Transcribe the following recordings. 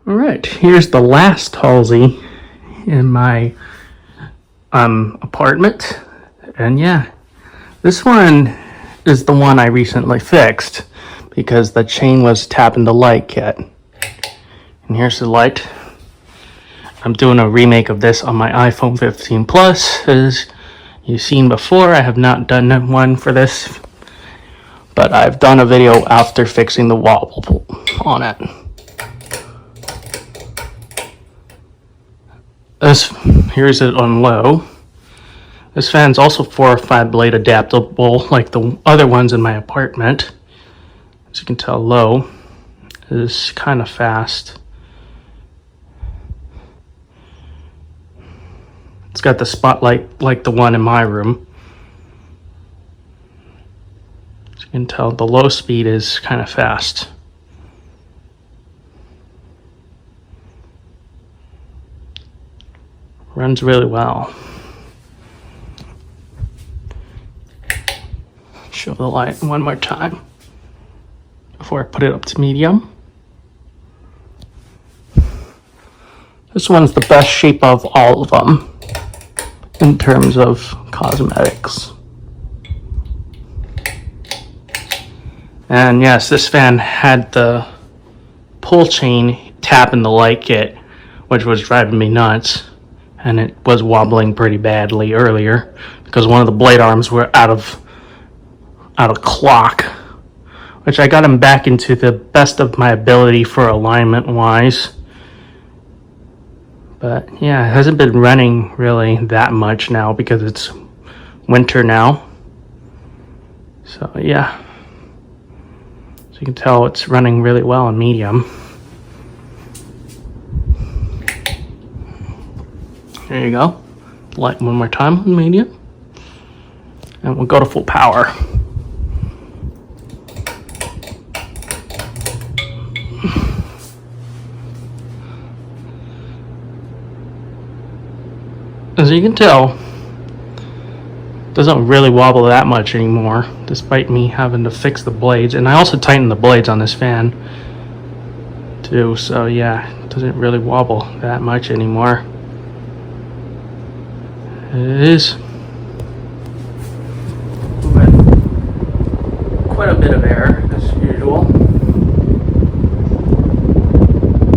All right, here's the last Halsey in my apartment. And yeah, this one is the one I recently fixed because the chain was tapping the light kit. And here's the light. I'm doing a remake of this on my iPhone 15 Plus. As you've seen before, I have not done one for this, but I've done a video after fixing the wobble on it. Here's it on low. This fan's also 4 or 5 blade adaptable like the other ones in my apartment. As you can tell, low is kind of fast. It's got the spotlight like the one in my room. As you can tell, the low speed is kind of fast. Runs really well. Show the light one more time before I put it up to medium. This one's the best shape of all of them in terms of cosmetics. And yes, this fan had the pull chain tapping the light kit, which was driving me nuts. And it was wobbling pretty badly earlier because one of the blade arms were out of clock, which I got them back into the best of my ability for alignment wise. But yeah, it hasn't been running really that much now because it's winter now. So yeah, so you can tell it's running really well on medium. There you go. Light one more time on medium. And we'll go to full power. As you can tell, it doesn't really wobble that much anymore, despite me having to fix the blades. And I also tightened the blades on this fan too, so yeah, it doesn't really wobble that much anymore. It is quite a bit of air as usual.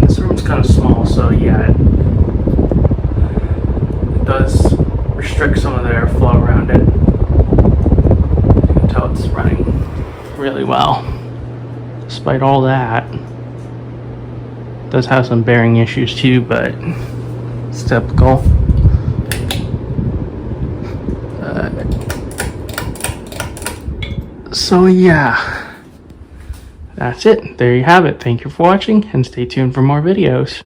This room's kind of small, so yeah, it does restrict some of the airflow around it. You can tell it's running really well. Despite all that, it does have some bearing issues too, but it's typical. So yeah, that's it. There you have it. Thank you for watching and stay tuned for more videos.